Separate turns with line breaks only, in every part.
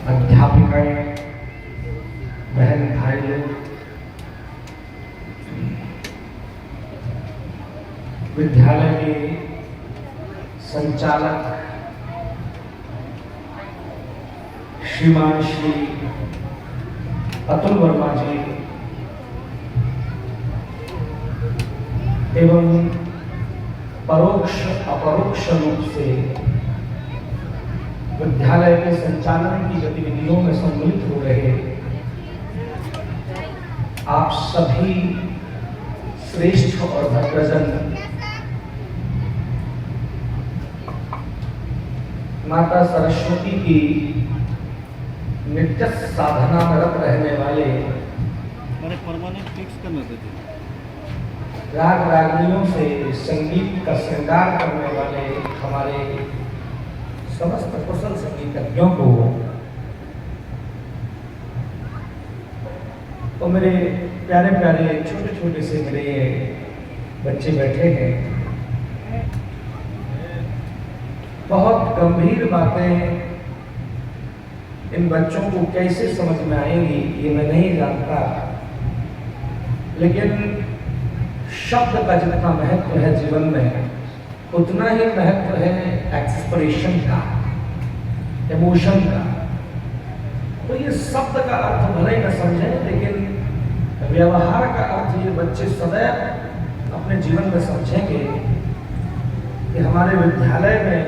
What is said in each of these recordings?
अध्यापिकाएं, बहन भाई लोग, विद्यालय के संचालक श्रीमान श्री अतुल वर्मा जी एवं परोक्ष अपरोक्ष रूप से विद्यालय के संचालन की गतिविधियों में सम्मिलित हो रहे आप सभी श्रेष्ठ और भद्रजन, माता सरस्वती की नित्य साधना में रत रहने वाले राग रागनियों से संगीत का श्रृंगार करने वाले हमारे समस्त कुशल संगीतज्ञों को, तो मेरे प्यारे प्यारे छोटे छोटे से मेरे बच्चे बैठे हैं। बहुत गंभीर बातें इन बच्चों को कैसे समझ में आएंगी ये मैं नहीं जानता, लेकिन शब्द का जितना महत्व है जीवन में उतना ही महत्व है एक्सप्रेशन का, इमोशन का। तो ये शब्द का अर्थ भले ही न समझें, लेकिन व्यवहार का अर्थ ये बच्चे सदैव अपने जीवन में समझेंगे कि हमारे विद्यालय में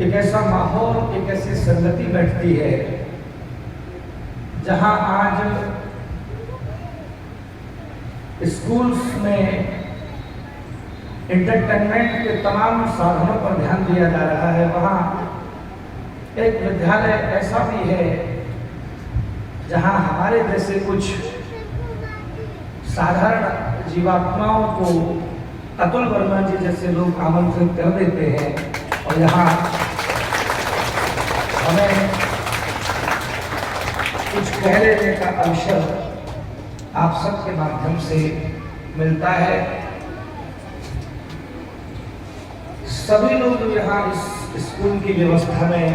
एक ऐसा माहौल, एक ऐसी संगति बैठती है जहां आज स्कूल्स में एंटरटेनमेंट के तमाम साधनों पर ध्यान दिया जा रहा है, वहाँ एक विद्यालय ऐसा भी है जहाँ हमारे जैसे कुछ साधारण जीवात्माओं को अतुल वर्मा जी जैसे लोग आमंत्रित कर देते हैं और यहाँ हमें कुछ कह लेने का अवसर आप सबके माध्यम से मिलता है। सभी लोग यहाँ इस स्कूल की व्यवस्था में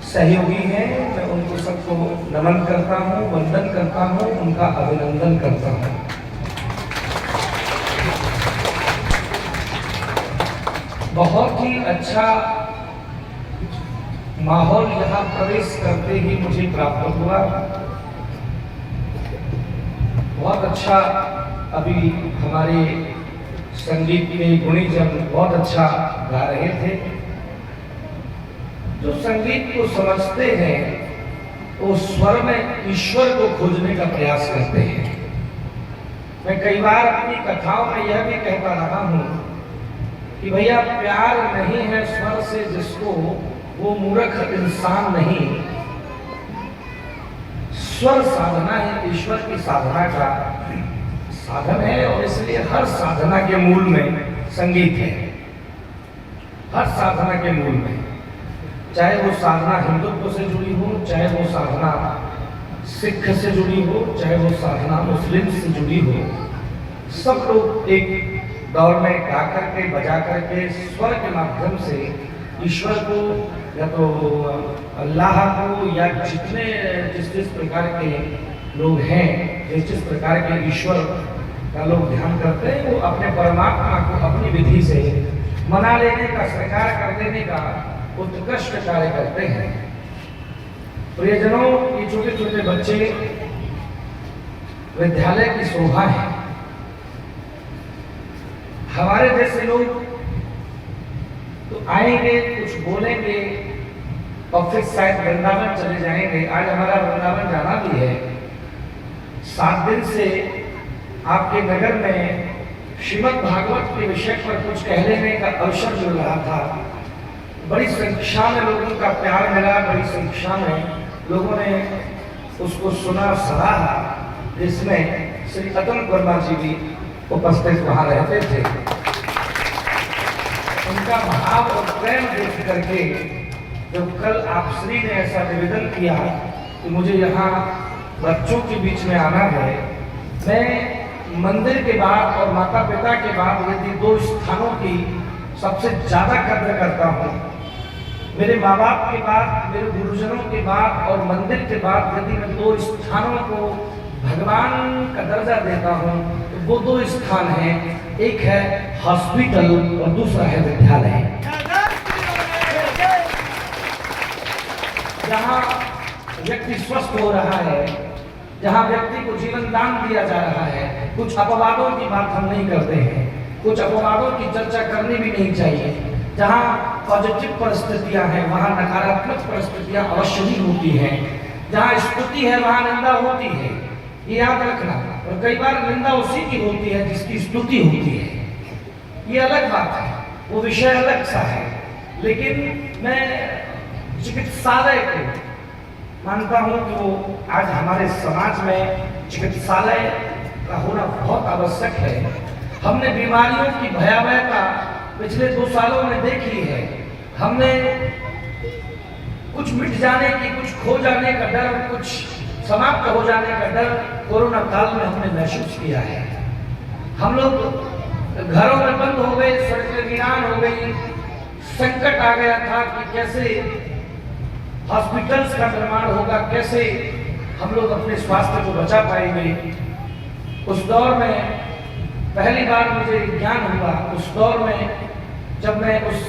सहयोगी हैं। मैं उनको सबको नमन करता हूँ, वंदन करता हूँ, उनका अभिनंदन करता हूँ। बहुत ही अच्छा माहौल यहाँ प्रवेश करते ही मुझे प्राप्त हुआ। बहुत अच्छा अभी हमारे संगीत के गुणीजन बहुत अच्छा गा रहे थे। जो संगीत को समझते हैं वो स्वर में ईश्वर को खोजने का प्रयास करते हैं। मैं कई बार अपनी कथाओं में यह भी कहता रहा हूँ कि भैया प्यार नहीं है स्वर से जिसको, वो मूर्ख इंसान नहीं। स्वर साधना है, ईश्वर की साधना का साधन है, और इसलिए हर साधना के मूल में संगीत है। हर साधना के मूल में, चाहे वो साधना हिंदुत्व से जुड़ी हो, चाहे वो साधना सिख से जुड़ी हो, चाहे वो साधना मुस्लिम से जुड़ी हो, सब लोग एक दौर में गा करके, बजा करके, स्वर के माध्यम से ईश्वर को या तो अल्लाह को या जितने जिस प्रकार के लोग हैं, जिस प्रकार के ईश्वर का लोग ध्यान करते हैं, वो अपने परमात्मा को अपनी विधि से मना लेने का, स्वीकार कर देने का उत्कृष्ट कार्य करते हैं। प्रियजनों, ये छोटे छोटे बच्चे विद्यालय की शोभा है। हमारे जैसे लोग तो आएंगे, कुछ बोलेंगे और फिर शायद वृंदावन चले जाएंगे। आज हमारा वृंदावन जाना भी है। 7 दिन से आपके नगर में श्रीमद् भागवत के विषय पर कुछ कह लेने का अवसर मिल रहा था। बड़ी संख्या में लोगों का प्यार मिला, बड़ी संख्या में लोगों ने उसको सुना, सराहा, जिसमें श्री अतुल वर्मा जी भी उपस्थित वहां रहते थे। उनका भाव और प्रेम देख करके जब कल आप श्री ने ऐसा निवेदन किया कि मुझे यहाँ बच्चों के बीच में आना है, मैं मंदिर के बाद और माता पिता के बाद यदि 2 स्थानों की सबसे ज्यादा कद्र करता हूँ, मेरे माँ बाप के बाद, मेरे गुरुजनों के बाद और मंदिर के बाद यदि मैं दो स्थानों को भगवान का दर्जा देता हूँ तो वो दो स्थान हैं, एक है हॉस्पिटल और दूसरा है विद्यालय। जहाँ व्यक्ति स्वस्थ हो रहा है, जहाँ व्यक्ति को जीवन दान दिया जा रहा है, कुछ अपवादों की बात हम नहीं करते हैं, कुछ अपवादों की चर्चा करनी भी नहीं चाहिए। जहाँ पॉजिटिव परिस्थितियां हैं वहाँ नकारात्मक परिस्थितियां अवश्य ही होती हैं। जहाँ स्तुति है वहाँ निंदा होती है, ये याद रखना। और कई बार निंदा उसी की होती है जिसकी स्तुति होती है, ये अलग बात है, वो विषय अलग सा है। लेकिन मैं चिकित्सालय को मानता हूँ कि वो आज हमारे समाज में चिकित्सालय का होना बहुत आवश्यक है। हमने बीमारियों की भयावहता पिछले 2 सालों में देखी है। हमने कुछ मिट जाने की, कुछ खो जाने का डर, कुछ समाप्त हो जाने का डर कोरोना काल में हमने महसूस किया है। हम लोग घरों में बंद हो गए, सड़कें वीरान हो गई, संकट आ गया था कि कैसे हॉस्पिटल्स का निर्माण होगा, कैसे हम लोग अपने स्वास्थ्य को बचा पाएंगे। उस दौर में पहली बार मुझे ज्ञान हुआ, उस दौर में जब मैं उस